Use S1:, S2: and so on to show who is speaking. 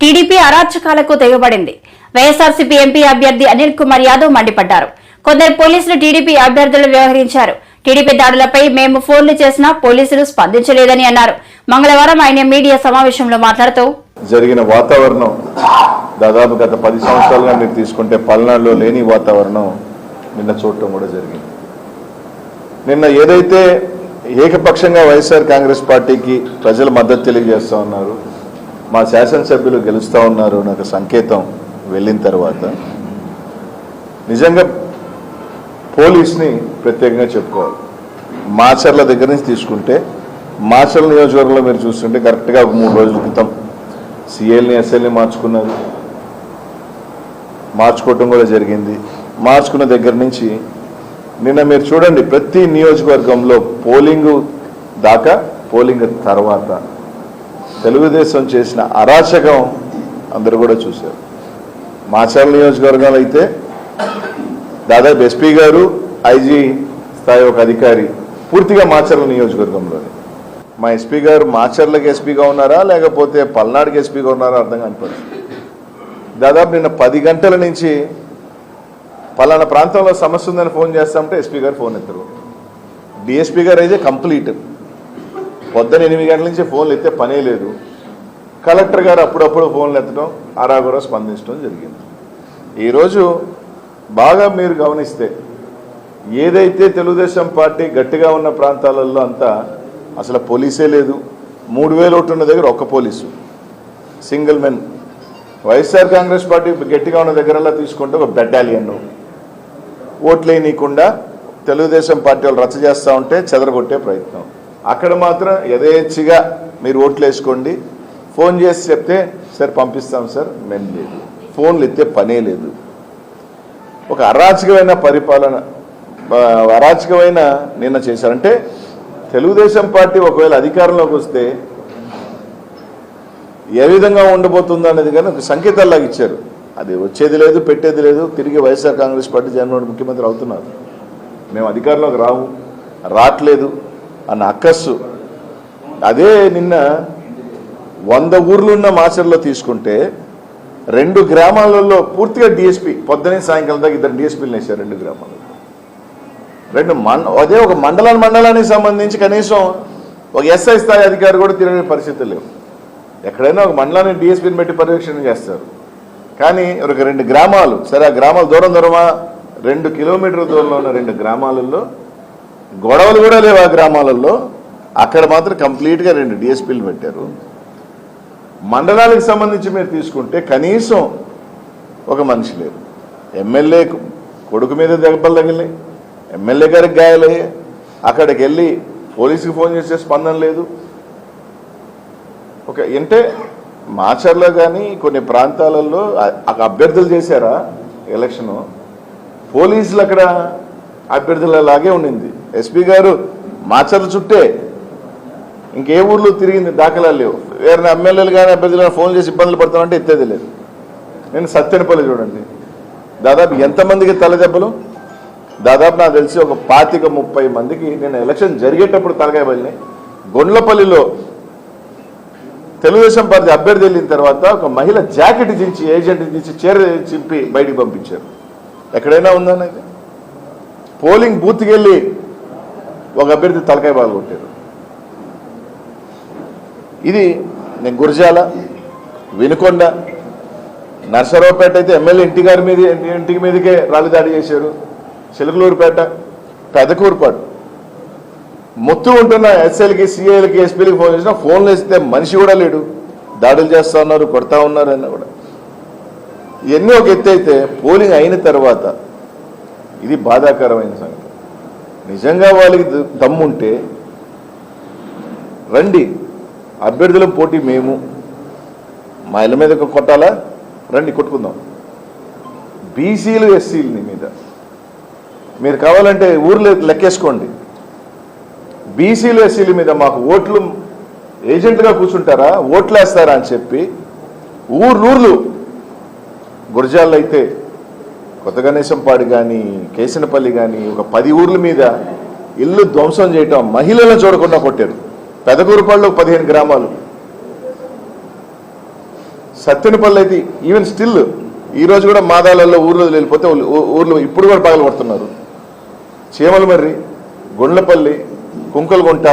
S1: TDP అరాచకాలకు తెగబడింది. YSRCP MP అభ్యర్థి అనిల్ కుమార్ యాదవ్ మండిపడ్డారు. కొందరు పోలీసులు టీడీపీ అభ్యర్థులు వ్యవహరించారు. టీడీపీ దాడులపై మేము ఫోన్లు చేసినా పోలీసులు స్పందించలేదని అన్నారు. మంగళవారం ఆయన మీడియా సమావేశంలో మాట్లాడుతూ
S2: జరిగిన వాతావరణం దాదాపు గత 10 సంవత్సరాలుగా మీరు తీసుకుంటే పల్నాడులో లేని వాతావరణం నిన్న చూడటం కూడా జరిగింది. నిన్న ఏదైతే ఏకపక్షంగా వైఎస్ఆర్ కాంగ్రెస్ పార్టీకి ప్రజలు మద్దతు తెలియజేస్తూ ఉన్నారు, మా శాసనసభ్యులు గెలుస్తూ ఉన్నారు నాకు సంకేతం వెళ్ళిన తర్వాత నిజంగా పోలీస్ని ప్రత్యేకంగా చెప్పుకోవాలి. మాచర్ల దగ్గర నుంచి తీసుకుంటే మాచర్ల నియోజకవర్గంలో మీరు చూస్తుంటే కరెక్ట్గా 3 రోజుల క్రితం సిఎల్ని ఎస్ఎల్ని మార్చుకోవటం కూడా జరిగింది. మార్చుకున్న దగ్గర నుంచి నిన్న మీరు చూడండి ప్రతి నియోజకవర్గంలో పోలింగ్ దాకా పోలింగ్ తర్వాత తెలుగుదేశం చేసిన అరాచకం అందరూ కూడా చూశారు. మాచర్ల నియోజకవర్గాలు అయితే దాదాపు ఎస్పీ గారు ఐజీ స్థాయి ఒక అధికారి పూర్తిగా మాచర్ల నియోజకవర్గంలోనే. మా ఎస్పీ గారు మాచర్లకి ఎస్పీగా ఉన్నారా లేకపోతే పల్నాడుకి ఎస్పీగా ఉన్నారా అర్థం కాని పరిస్థితి. దాదాపు నిన్న 10 గంటల నుంచి పలానా ప్రాంతంలో సమస్య ఉందని ఫోన్ చేస్తామంటే ఎస్పీ గారు ఫోన్ ఎత్తరు. డిఎస్పీ గారు అయితే కంప్లీట్ పొద్దున 8 గంటల నుంచి ఫోన్లు ఎత్తే పనే లేదు. కలెక్టర్ గారు అప్పుడప్పుడు ఫోన్లు ఎత్తడం ఆరాగురా స్పందించడం జరిగింది. ఈరోజు బాగా మీరు గమనిస్తే ఏదైతే తెలుగుదేశం పార్టీ గట్టిగా ఉన్న ప్రాంతాలలో అంతా అసలు పోలీసే లేదు. 3000 ఓట్లు ఉన్న దగ్గర ఒక్క police single men. YSR Congress party గట్టిగా ఉన్న దగ్గరలా తీసుకుంటే ఒక బెటాలియన్ ఓట్లేయనీయకుండా తెలుగుదేశం పార్టీ వాళ్ళు రచ్చ చేస్తూ ఉంటే చెదరగొట్టే ప్రయత్నం. అక్కడ మాత్రం యథేచ్ఛగా మీరు ఓట్లు వేసుకోండి, ఫోన్ చేసి చెప్తే సార్ పంపిస్తాం సార్, మేము లేదు, ఫోన్లు ఎత్తే పనే లేదు. ఒక అరాచకమైన పరిపాలన, అరాచకమైన నిన్న చేశారంటే తెలుగుదేశం పార్టీ ఒకవేళ అధికారంలోకి వస్తే ఏ విధంగా ఉండబోతుందో అనేది కానీ ఒక సంకేతాల్లాగా ఇచ్చారు. అది వచ్చేది లేదు, పెట్టేది లేదు. తిరిగి వైఎస్ఆర్ కాంగ్రెస్ పార్టీ జగన్మోహన్ ముఖ్యమంత్రి అవుతున్నారు. మేము అధికారంలోకి రావట్లేదు అన్న అక్కస్సు. అదే నిన్న 100 ఊర్లున్న మాచర్లో తీసుకుంటే 2 గ్రామాలలో పూర్తిగా డిఎస్పీ పొద్దునే సాయంకాలం దాకా 2 డిఎస్పీలు వేశారు 2 గ్రామాలలో. అదే ఒక మండలానికి సంబంధించి కనీసం ఒక ఎస్ఐ స్థాయి అధికారి కూడా తిరిగే పరిస్థితులు లేవు. ఎక్కడైనా ఒక మండలాన్ని డిఎస్పీని పెట్టి పర్యవేక్షణ చేస్తారు. కానీ ఒక 2 గ్రామాలు, సరే ఆ గ్రామాలు దూరమా 2 కిలోమీటర్ల దూరంలో ఉన్న 2 గ్రామాలలో గొడవలు కూడా లేవు. ఆ గ్రామాలలో అక్కడ మాత్రం కంప్లీట్గా 2 డిఎస్పీలు పెట్టారు. మండలాలకు సంబంధించి మీరు తీసుకుంటే కనీసం ఒక మనిషి లేదు. ఎమ్మెల్యే కొడుకు మీద దెబ్బలు తగిలినాయి, ఎమ్మెల్యే గారికి గాయాలయ్యాయి. అక్కడికి వెళ్ళి పోలీసుకి ఫోన్ చేసే స్పందన లేదు. అంటే మాచర్లో కానీ కొన్ని ప్రాంతాలలో అభ్యర్థులు చేశారా ఎలక్షను, పోలీసులు అక్కడ అభ్యర్థులలాగే ఉండింది. ఎస్పీ గారు మాచర్ల చుట్టే ఇంకే ఊర్లో తిరిగింది దాఖలాలు లేవు. వేరే ఎమ్మెల్యేలు కానీ అభ్యర్థులు ఫోన్ చేసి ఇబ్బందులు పడతామంటే ఎత్తేది లేదు. నేను సత్యనపల్లి చూడండి, దాదాపు ఎంతమందికి తలదెబ్బలు, దాదాపు నాకు తెలిసి ఒక 25-30 మందికి నేను ఎలక్షన్ జరిగేటప్పుడు తలకాయ బలినాయి. గొండ్లపల్లిలో తెలుగుదేశం పార్టీ అభ్యర్థి వెళ్ళిన తర్వాత ఒక మహిళ జాకెట్ దించి ఏజెంట్ దించి చీర చింపి బయటికి పంపించారు. ఎక్కడైనా ఉందన్నది. పోలింగ్ బూత్కి వెళ్ళి ఒక అభ్యర్థి తలకాయ బాగా కొట్టారు. ఇది నేను గురజాల, వినుకొండ, నర్సరావుపేట అయితే ఎమ్మెల్యే ఇంటికి మీదకే రాళ్ళు దాడి చేశారు. చిలకలూరుపేట, పెదకూరుపాటు మొత్తం ఉంటున్న ఎస్ఎల్కి, సిఐలకి, ఎస్పీలకి ఫోన్ చేసినా ఫోన్లు వేస్తే మనిషి కూడా లేడు. దాడులు చేస్తూ ఉన్నారు, కొడతా ఉన్నారు అన్న కూడా. ఇవన్నీ ఒక ఎత్తు అయితే పోలింగ్ అయిన తర్వాత ఇది బాధాకరమైన సంగతి. నిజంగా వాళ్ళకి దమ్ముంటే రండి, అభ్యర్థుల పోటీ మేము, మా ఇళ్ళ మీద కొట్టాలా, రండి కొట్టుకుందాం. బీసీలు ఎస్సీలని మీద మీరు కావాలంటే ఊర్లో లెక్కేసుకోండి. బీసీలు ఎస్సీల మీద మాకు ఓట్లు ఏజెంట్గా కూర్చుంటారా, ఓట్లు వేస్తారా అని చెప్పి ఊర్లు గురజాల్లో అయితే కొత్తగణేశంపాడు కానీ కేసినపల్లి కానీ ఒక 10 ఊర్ల మీద ఇల్లు ధ్వంసం చేయటం, మహిళలను చూడకుండా కొట్టారు. పెదకూరుపాడులో 15 గ్రామాలు సత్తెనపల్లి అయితే ఈవెన్ స్టిల్ ఈ రోజు కూడా మాదాలలో ఊర్లో వెళ్ళిపోతే ఊర్లో ఇప్పుడు కూడా పగలు కొడుతున్నారు. చీమలమర్రి, గుండ్లపల్లి, కుంకలగుంట,